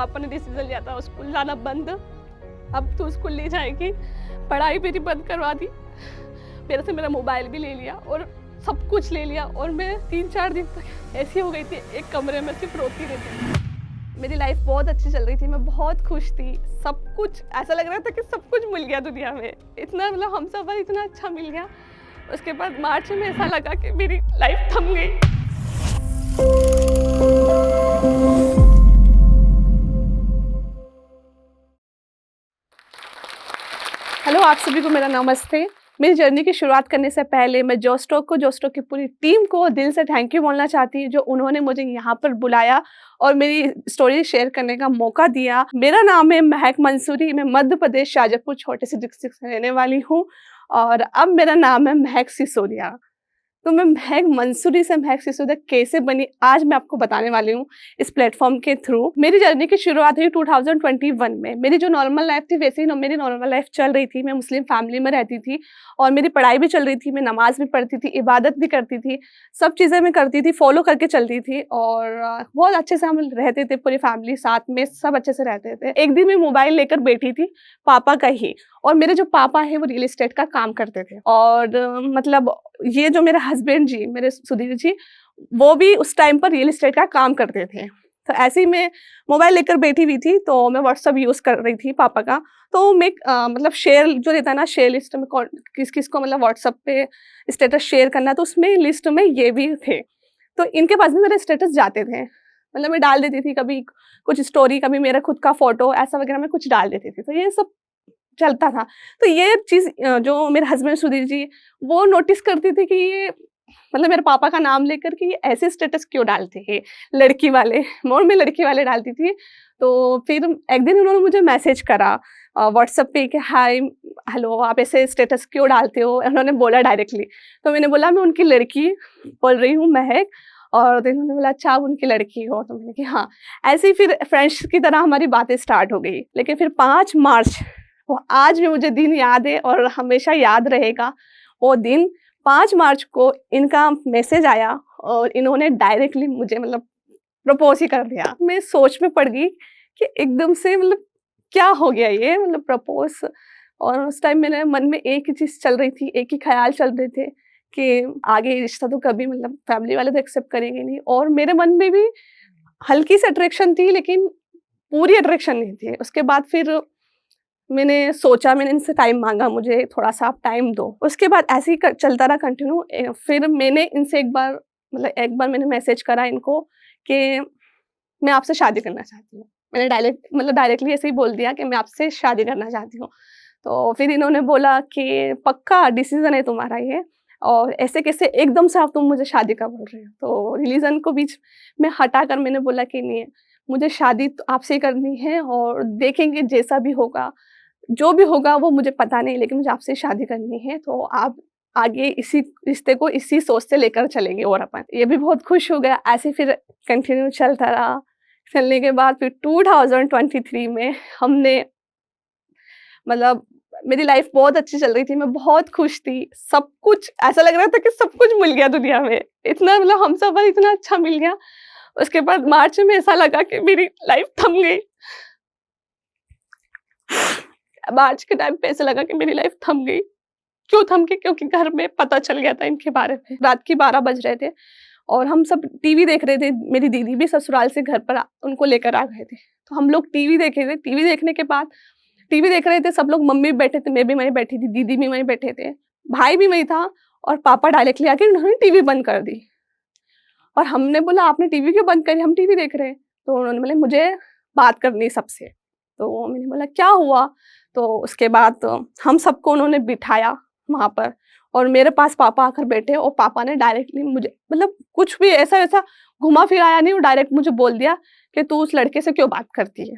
पापा ने डिसीजन लिया था स्कूल जाना बंद, अब तो स्कूल नहीं जाएगी। पढ़ाई मेरी बंद करवा दी, मेरे से मेरा मोबाइल भी ले लिया और सब कुछ ले लिया। और मैं 3-4 दिन तक ऐसी हो गई थी, एक कमरे में सिर्फ रोती रहती थी। मेरी लाइफ बहुत अच्छी चल रही थी, मैं बहुत खुश थी, सब कुछ ऐसा लग रहा था कि सब कुछ मिल गया दुनिया में। इतना मतलब हम सफ़र इतना अच्छा मिल गया। उसके बाद मार्च में ऐसा लगा कि मेरी लाइफ थम गई। हेलो, आप सभी को मेरा नमस्ते। मेरी जर्नी की शुरुआत करने से पहले मैं जोस्टोक की पूरी टीम को दिल से थैंक यू बोलना चाहती हूँ, जो उन्होंने मुझे यहाँ पर बुलाया और मेरी स्टोरी शेयर करने का मौका दिया। मेरा नाम है महक मंसूरी, मैं मध्य प्रदेश शाजापुर छोटे से डिस्ट्रिक्ट से रहने वाली हूँ और अब मेरा नाम है महक सिसोदिया। तो मैं महक मंसूरी से महक सिसोदिया कैसे बनी, आज मैं आपको बताने वाली हूँ इस प्लेटफॉर्म के थ्रू। मेरी जर्नी की शुरुआत हुई 2021 में। मेरी जो नॉर्मल लाइफ थी वैसे ही मेरी नॉर्मल लाइफ चल रही थी। मैं मुस्लिम फैमिली में रहती थी और मेरी पढ़ाई भी चल रही थी, मैं नमाज भी पढ़ती थी, इबादत भी करती थी, सब चीज़ें मैं करती थी, फॉलो करके चलती थी और बहुत अच्छे से हम रहते थे, पूरी फैमिली साथ में सब अच्छे से रहते थे। एक दिन मैं मोबाइल लेकर बैठी थी, पापा का ही, और मेरे जो पापा है वो रियल एस्टेट का काम करते थे और मतलब ये जो मेरे हस्बैंड जी, मेरे सुधीर जी, वो भी उस टाइम पर रियल एस्टेट का काम करते थे। तो ऐसे ही मैं मोबाइल लेकर बैठी हुई थी, तो मैं व्हाट्सअप यूज़ कर रही थी पापा का। तो मैं मतलब शेयर जो रहता है ना, शेयर लिस्ट में किस किस को मतलब व्हाट्सअप पे स्टेटस शेयर करना, तो उसमें लिस्ट में ये भी थे। तो इनके पास भी मेरे स्टेटस जाते थे, मतलब मैं डाल देती थी कभी कुछ स्टोरी, कभी मेरा खुद का फोटो ऐसा वगैरह मैं कुछ डाल देती थी। तो ये सब चलता था। तो ये चीज़ जो मेरे हस्बैंड सुधीर जी, वो नोटिस करती थी कि ये मतलब मेरे पापा का नाम लेकर के ये ऐसे स्टेटस क्यों डालते हैं, लड़की वाले। और मैं लड़की वाले डालती थी। तो फिर एक दिन उन्होंने मुझे मैसेज करा व्हाट्सएप पे कि हाय, हेलो, आप ऐसे स्टेटस क्यों डालते हो? उन्होंने बोला डायरेक्टली। तो मैंने बोला मैं उनकी लड़की बोल रही हूँ, महक। और तो उन्होंने बोला अच्छा, आप उनकी लड़की हो? तो मैंने कहा हाँ। ऐसे ही फिर फ्रेंड्स की तरह हमारी बातें स्टार्ट हो गई। लेकिन फिर 5 मार्च, वो आज भी मुझे दिन याद है और हमेशा याद रहेगा वो दिन। 5 मार्च को इनका मैसेज आया और इन्होंने डायरेक्टली मुझे मतलब प्रपोज़ ही कर दिया। मैं सोच में पड़ गई कि एकदम से मतलब क्या हो गया ये, मतलब प्रपोज़। और उस टाइम मेरे मन में एक ही चीज़ चल रही थी, एक ही ख़्याल चल रहे थे कि आगे ये रिश्ता तो कभी मतलब फैमिली वाले तो एक्सेप्ट करेंगे नहीं। और मेरे मन में भी हल्की सी अट्रैक्शन थी, लेकिन पूरी अट्रैक्शन नहीं थी। उसके बाद फिर मैंने सोचा, मैंने इनसे टाइम माँगा, मुझे थोड़ा-सा आप टाइम दो। उसके बाद ऐसे ही क चलता रहा कंटिन्यू। फिर मैंने इनसे एक बार मैंने मैसेज करा इनको कि मैं आपसे शादी करना चाहती हूँ। मैंने डायरेक्टली ऐसे ही बोल दिया कि मैं आपसे शादी करना चाहती हूँ। तो फिर इन्होंने बोला कि पक्का डिसीज़न है तुम्हारा ये, और ऐसे कैसे एकदम से आप तुम मुझे शादी का बोल रहे हो? तो रिलीज़न को बीच में हटाकर मैंने बोला कि नहीं, मुझे शादी तो आपसे ही करनी है और देखेंगे जैसा भी होगा, जो भी होगा वो मुझे पता नहीं, लेकिन मुझे आपसे शादी करनी है। तो आप आगे इसी रिश्ते को इसी सोच से लेकर चलेंगे और अपन। ये भी बहुत खुश हो गया। ऐसे फिर कंटिन्यू चलता रहा। चलने के बाद फिर 2023 में हमने मतलब मेरी लाइफ बहुत अच्छी चल रही थी, मैं बहुत खुश थी। सब कुछ ऐसा लग रहा था कि सब कुछ मिल गया दुनिया में। इतना मतलब हमसफ़र इतना अच्छा मिल गया। उसके बाद मार्च में ऐसा लगा कि मेरी लाइफ थम गई। मार्च के टाइम पे ऐसा लगा कि मेरी लाइफ थम गई। क्यों थम गई? क्योंकि घर में पता चल गया था इनके बारे में। रात के 12 बज रहे थे और हम सब टीवी देख रहे थे। मेरी दीदी भी ससुराल से घर पर उनको लेकर आ गए थे। तो हम लोग टीवी देख रहे थे। टीवी देखने के बाद टीवी देख रहे थे, सब लोग, मम्मी भी बैठे थे, मैं भी वहीं बैठी थी, दीदी भी वहीं बैठे थे, भाई भी वहीं था और पापा डायरेक्टली आके उन्होंने टीवी बंद कर दी। और हमने बोला आपने टीवी क्यों बंद करी? हम टीवी देख रहे हैं। तो उन्होंने बोला मुझे बात करनी है सबसे। तो मैंने बोला क्या हुआ? तो उसके बाद तो हम सबको उन्होंने बिठाया वहाँ पर और मेरे पास पापा आकर बैठे और पापा ने डायरेक्टली मुझे मतलब कुछ भी ऐसा-वैसा घुमा-फिराया नहीं, वो डायरेक्ट मुझे बोल दिया कि तू उस लड़के से क्यों बात करती है?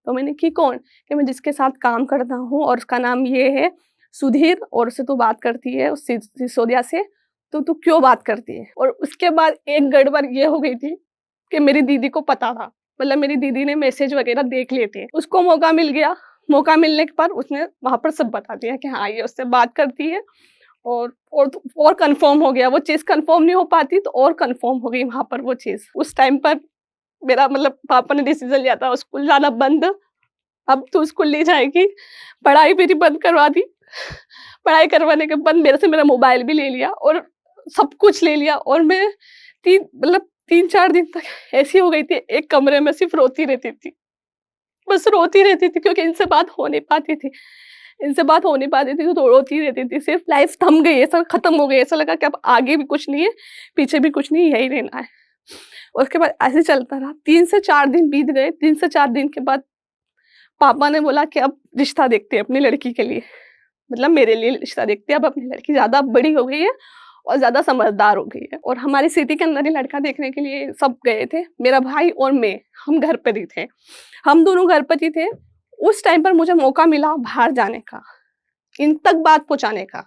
तो मैंने कि कौन? कि मैं जिसके साथ काम करता हूँ और उसका नाम ये है सुधीर, और उससे तू बात करती है उस सिसोदिया से, तो तू क्यों बात करती है? और उसके बाद एक गड़बड़ ये हो गई थी कि मेरी दीदी को पता था, मतलब मेरी दीदी ने मैसेज वगैरह देख लिए थे। उसको मौका मिल गया, मौका मिलने पर उसने वहाँ पर सब बता दिया कि हाँ, ये उससे बात करती है। और कन्फर्म हो गया, वो चीज़ कन्फर्म नहीं हो पाती तो और कन्फर्म हो गई वहाँ पर वो चीज़। उस टाइम पर मेरा मतलब पापा ने डिसीज़न लिया था स्कूल जाना बंद, अब तू स्कूल नहीं जाएगी। पढ़ाई मेरी बंद करवा दी। पढ़ाई करवाने के बाद मेरे से मेरा मोबाइल भी ले लिया और सब कुछ ले लिया और मैं 3-4 दिन तक ऐसी हो गई थी, एक कमरे में सिर्फ़ रोती रहती थी। बस रोती रहती थी क्योंकि इनसे बात हो नहीं पाती थी। इनसे बात हो नहीं पाती थी तो रोती रहती थी, सिर्फ़ लाइफ़ थम गई है, सब खत्म हो गई है। ऐसा लगा कि अब आगे भी कुछ नहीं है, पीछे भी कुछ नहीं है, यही रहना है। उसके बाद ऐसे चलता रहा, 3 से 4 दिन बीत गए, 3 से 4 दिन के बाद पापा ने बोला कि अब रिश्ता देखते हैं अपनी लड़की के लिए, मतलब मेरे लिए रिश्ता देखते हैं, अब अपनी लड़की ज़्यादा बड़ी हो गई है और ज़्यादा समझदार हो गई है। और हमारी सिटी के अंदर ही लड़का देखने के लिए सब गए थे, मेरा भाई और मैं, हम घर पर ही थे। हम दोनों घर पर ही थे। उस टाइम पर मुझे मौका मिला बाहर जाने का, इन तक बात पहुँचाने का।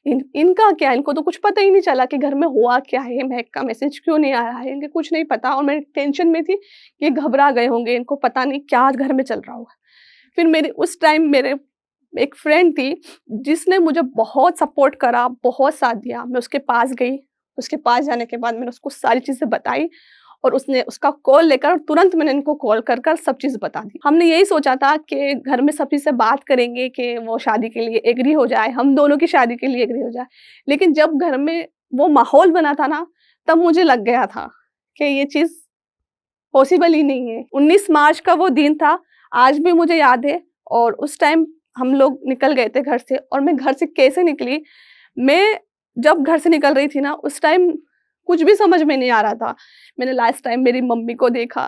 इनका क्या, इनको तो कुछ पता ही नहीं चला कि घर में हुआ क्या है, महक का मैसेज क्यों नहीं आ रहा है, इनको कुछ नहीं पता और मैं टेंशन में थी, ये घबरा गए होंगे, इनको पता नहीं क्या घर में चल रहा होगा। फिर मेरे उस टाइम मेरे एक फ्रेंड थी, जिसने मुझे बहुत सपोर्ट करा, बहुत साथ दिया। मैं उसके पास गई, उसके पास जाने के बाद मैंने उसको सारी चीज़ें बताई और उसने उसका कॉल लेकर तुरंत मैंने इनको कॉल कर कर सब चीज़ बता दी। हमने यही सोचा था कि घर में सभी से बात करेंगे कि वो शादी के लिए एग्री हो जाए, हम दोनों की शादी के लिए एग्री हो जाए। लेकिन जब घर में वो माहौल बना था ना, तब मुझे लग गया था कि ये चीज़ पॉसिबल ही नहीं है। 19 मार्च का वो दिन था, आज भी मुझे याद है और उस टाइम हम लोग निकल गए थे घर से और मैं घर से कैसे निकली, मैं जब घर से निकल रही थी ना, उस टाइम कुछ भी समझ में नहीं आ रहा था। मैंने लास्ट टाइम मेरी मम्मी को देखा,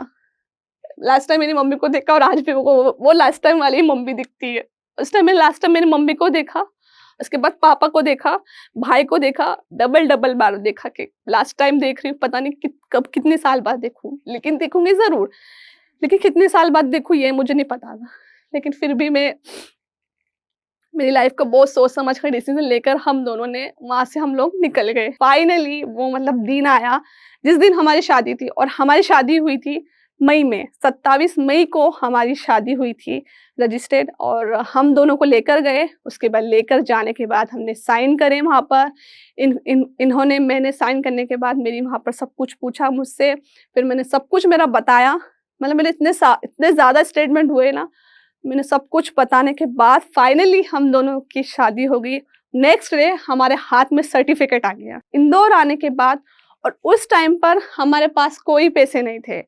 लास्ट टाइम मेरी मम्मी को देखा और आज भी वो लास्ट टाइम वाली ही मम्मी दिखती है। उस टाइम मैंने लास्ट टाइम मेरी मम्मी को देखा, उसके बाद पापा को देखा, भाई को देखा, डबल-डबल बार देखा कि लास्ट टाइम देख रही हूँ, पता नहीं कब कितने साल बाद देखूँ, लेकिन देखूँगी ज़रूर। लेकिन कितने साल बाद देखूँ ये मुझे नहीं पता था। लेकिन फिर भी मैं मेरी लाइफ को बहुत सोच समझ कर डिसीज़न लेकर हम दोनों ने वहाँ से हम लोग निकल गए। फाइनली वो मतलब दिन आया, जिस दिन हमारी शादी थी और हमारी शादी हुई थी मई में, 27 मई को हमारी शादी हुई थी रजिस्टर्ड और हम दोनों को लेकर गए। उसके बाद लेकर जाने के बाद हमने साइन करे वहाँ पर। इन्होंने मैंने साइन करने के बाद मेरी वहाँ पर सब कुछ पूछा मुझसे, फिर मैंने सब कुछ मेरा बताया। मतलब मेरे इतने ज़्यादा स्टेटमेंट हुए ना, मैंने सब कुछ बताने के बाद फाइनली हम दोनों की शादी हो गई। नेक्स्ट डे हमारे हाथ में सर्टिफिकेट आ गया। इंदौर आने के बाद और उस टाइम पर हमारे पास कोई पैसे नहीं थे।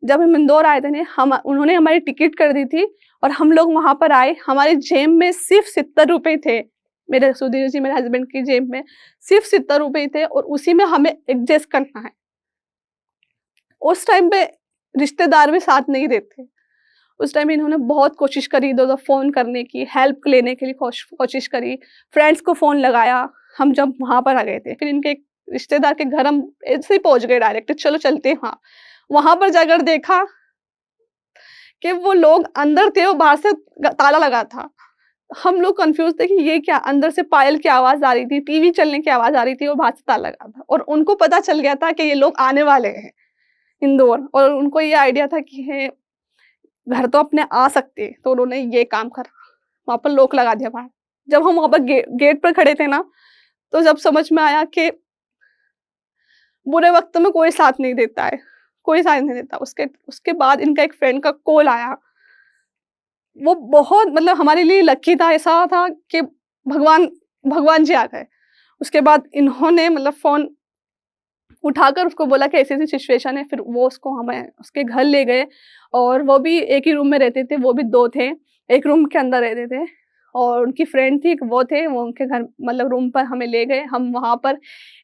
जब हम इंदौर आए थे ने हम उन्होंने हमारी टिकट कर दी थी और हम लोग वहाँ पर आए, हमारी जेब में सिर्फ 70 रुपए थे। मेरे सुधीर जी, मेरे हस्बैंड की जेब में सिर्फ 70 रुपए थे और उसी में हमें एडजस्ट करना है। उस टाइम पे रिश्तेदार भी साथ नहीं देते। उस टाइम इन्होंने बहुत कोशिश करी, इधर-उधर फ़ोन करने की, हेल्प लेने के लिए कोशिश करी, फ्रेंड्स को फ़ोन लगाया। हम जब वहाँ पर आ गए थे, फिर इनके एक रिश्तेदार के घर हम ऐसे ही पहुँच गए डायरेक्ट, चलो चलते हैं वहाँ। वहाँ पर जाकर देखा कि वो लोग अंदर थे और बाहर से ताला लगा था। हम लोग कन्फ्यूज़ थे कि ये क्या? अंदर से पायल की आवाज़ आ रही थी, टीवी चलने की आवाज़ आ रही थी और बाहर से ताला लगा था और उनको पता चल गया था कि ये लोग आने वाले हैं इंदौर और उनको ये आइडिया था कि है घर तो अपने आ सकते, तो उन्होंने ये काम करा, वहाँ पर लॉक लगा दिया बाहर। जब हम वहाँ पर गेट पर खड़े थे ना, तो जब समझ में आया कि बुरे वक़्त में कोई साथ नहीं देता है, कोई साथ नहीं देता। उसके उसके बाद इनका एक फ्रेंड का कॉल आया, वो बहुत मतलब हमारे लिए लकी था, ऐसा था कि भगवान भगवान जी आ गए। उसके बाद इन्होंने मतलब फ़ोन उठाकर उसको बोला कि ऐसी-ऐसी सिचुएशन है, फिर वो उसको हमें उसके घर ले गए और वो भी एक ही रूम में रहते थे, वो भी 2 थे, एक रूम के अंदर रहते थे और उनकी फ्रेंड थी, एक वो थे, वो उनके घर मतलब रूम पर हमें ले गए। हम वहाँ पर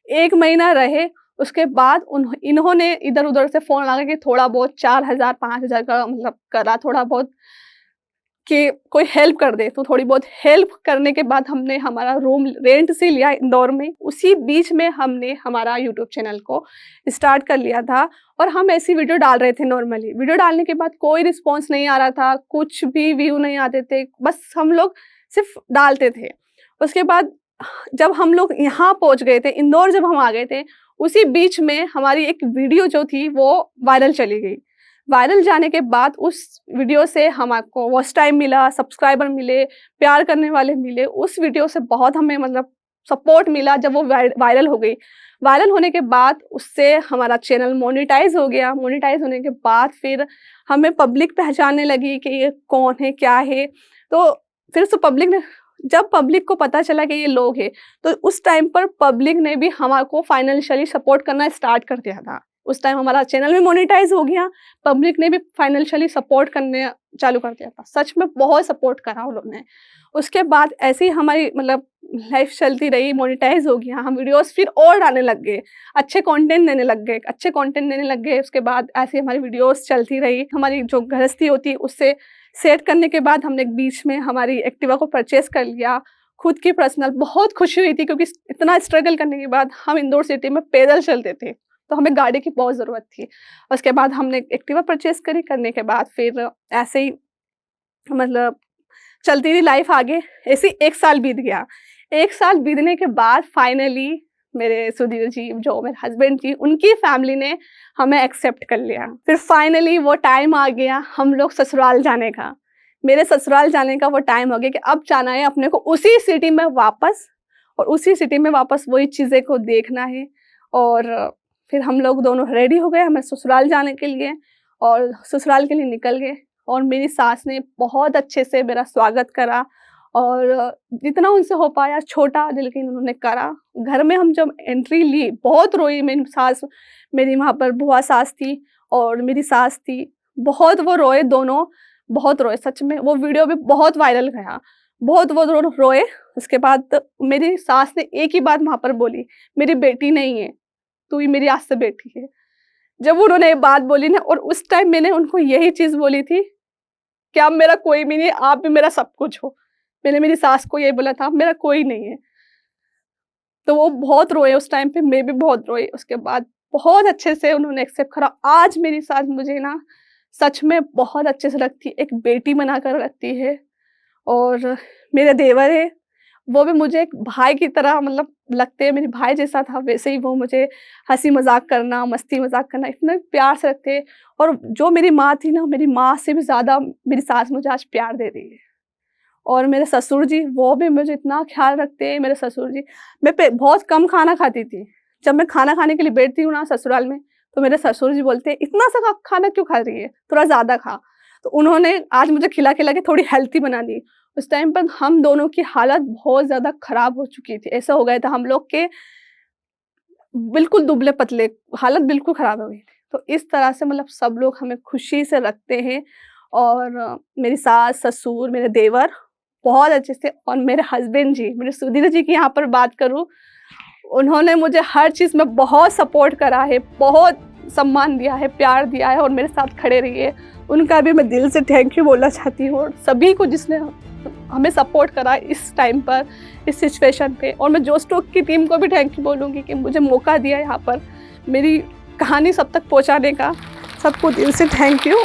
1 महीना रहे, उसके बाद इन्होंने इधर-उधर से फ़ोन लगा के थोड़ा बहुत 4000 5000 का मतलब करा थोड़ा बहुत कि कोई हेल्प कर दे, तो थोड़ी बहुत हेल्प करने के बाद हमने हमारा रूम रेंट से लिया इंदौर में। उसी बीच में हमने हमारा यूट्यूब चैनल को स्टार्ट कर लिया था और हम ऐसी वीडियो डाल रहे थे नॉर्मली। वीडियो डालने के बाद कोई रिस्पॉन्स नहीं आ रहा था, कुछ भी व्यू नहीं आते थे, बस हम लोग सिर्फ़ डालते थे। उसके बाद जब हम लोग यहाँ पहुँच गए थे, इंदौर जब हम आ गए थे, उसी बीच में हमारी एक वीडियो जो थी वो वायरल चली गई। वायरल जाने के बाद उस वीडियो से हमको वॉच टाइम मिला, सब्सक्राइबर मिले, प्यार करने वाले मिले। उस वीडियो से बहुत हमें मतलब सपोर्ट मिला जब वो वायरल हो गई। वायरल होने के बाद उससे हमारा चैनल मोनेटाइज़ हो गया। मोनेटाइज़ होने के बाद फिर हमें पब्लिक पहचानने लगी कि ये कौन है, क्या है। तो फिर से पब्लिक ने, जब पब्लिक को पता चला कि ये लोग हैं, तो उस टाइम पर पब्लिक ने भी हमारे को फाइनेंशियली सपोर्ट करना स्टार्ट कर दिया था। उस टाइम हमारा चैनल भी मोनेटाइज़ हो गया, पब्लिक ने भी फाइनेंशियली सपोर्ट करने चालू कर दिया था। सच में बहुत सपोर्ट करा उन लोगों ने। उसके बाद ऐसे ही हमारी मतलब लाइफ़ चलती रही, मोनेटाइज़ हो गया, हम वीडियोज़ फिर और डालने लग गए, अच्छे कंटेंट देने लग गए, अच्छे कंटेंट देने लग गए। उसके बाद ऐसे ही हमारी वीडियोज़ चलती रही। हमारी जो गृहस्थी होती है उससे सेट करने के बाद हमने बीच में हमारी एक्टिवा को परचेज़ कर लिया, खुद की पर्सनल। बहुत खुशी हुई थी क्योंकि इतना स्ट्रगल करने के बाद हम इंदौर सिटी में पैदल चलते थे, तो हमें गाड़ी की बहुत ज़रूरत थी। उसके बाद हमने एक्टिवा परचेज़ करी, करने के बाद फिर ऐसे ही मतलब चलती रही लाइफ़ आगे। ऐसे ही 1 साल बीत गया। 1 साल बीतने के बाद फाइनली मेरे सुधीर जी, जो मेरे हस्बैंड जी, उनकी फैमिली ने हमें एक्सेप्ट कर लिया। फिर फाइनली वो टाइम आ गया हम लोग ससुराल जाने का। मेरे ससुराल जाने का वो टाइम हो गया कि अब जाना है अपने को उसी सिटी में वापस, और उसी सिटी में वापस वही चीज़ें को देखना है। और फिर हम लोग दोनों रेडी हो गए हमें ससुराल जाने के लिए, और ससुराल के लिए निकल गए। और मेरी सास ने बहुत अच्छे से मेरा स्वागत करा, और जितना उनसे हो पाया छोटा लेकिन उन्होंने करा। घर में हम जब एंट्री ली, बहुत रोई मेरी सास। मेरी वहाँ पर बुआ सास थी और मेरी सास थी, बहुत वो रोए दोनों, बहुत रोए सच में। वो वीडियो भी बहुत वायरल गया, बहुत वो रोए। उसके बाद मेरी सास ने एक ही बात वहाँ पर बोली, मेरी बेटी नहीं है, तू ही मेरी आज से बेटी है। जब उन्होंने ये बात बोली ना, और उस टाइम मैंने उनको यही चीज़ बोली थी कि अब मेरा कोई भी नहीं है, आप भी मेरा सब कुछ हो। मैंने मेरी सास को यही बोला था, अब मेरा कोई नहीं है। तो वो बहुत रोए उस टाइम पे, मैं भी बहुत रोई। उसके बाद बहुत अच्छे से उन्होंने एक्सेप्ट करा। आज मेरी सास मुझे ना सच में बहुत अच्छे से रखती है, एक बेटी बनाकर रखती है। और मेरे देवर है, वो भी मुझे एक भाई की तरह मतलब लगते हैं, मेरे भाई जैसा था वैसे ही वो मुझे हँसी मज़ाक करना, मस्ती मज़ाक करना, इतना प्यार से रखते हैं। और जो मेरी माँ थी ना, मेरी माँ से भी ज़्यादा मेरी सास मुझे आज प्यार दे रही है। और मेरे ससुर जी, वो भी मुझे इतना ख़्याल रखते हैं। मेरे ससुर जी, मैं बहुत कम खाना खाती थी। जब मैं खाना खाने के लिए बैठती हूँ ना ससुराल में, तो मेरे ससुर जी बोलते हैं, "इतना सा खाना क्यों खा रही है? थोड़ा ज़्यादा खा।" तो उन्होंने आज मुझे खिला-खिला के थोड़ी हेल्थी बना दी। उस टाइम पर हम दोनों की हालत बहुत ज़्यादा ख़राब हो चुकी थी। ऐसा हो गया था हम लोग के बिल्कुल दुबले-पतले, हालत बिल्कुल ख़राब हो गई थी। तो इस तरह से मतलब सब लोग हमें खुशी से रखते हैं। और मेरी सास, ससुर, मेरे देवर बहुत अच्छे से, और मेरे हस्बैंड जी, मेरे सुधीर जी की यहाँ पर बात करूँ, उन्होंने मुझे हर चीज़ में बहुत सपोर्ट करा है, बहुत सम्मान दिया है, प्यार दिया है, और मेरे साथ खड़े रहे हैं। उनका भी मैं दिल से थैंक यू बोलना चाहती हूँ, और सभी को जिसने हमें सपोर्ट करा इस टाइम पर, इस सिचुएशन पे। और मैं जोस्टोक की टीम को भी थैंक यू बोलूँगी कि मुझे मौका दिया यहाँ पर मेरी कहानी सब तक पहुँचाने का। सबको दिल से थैंक यू।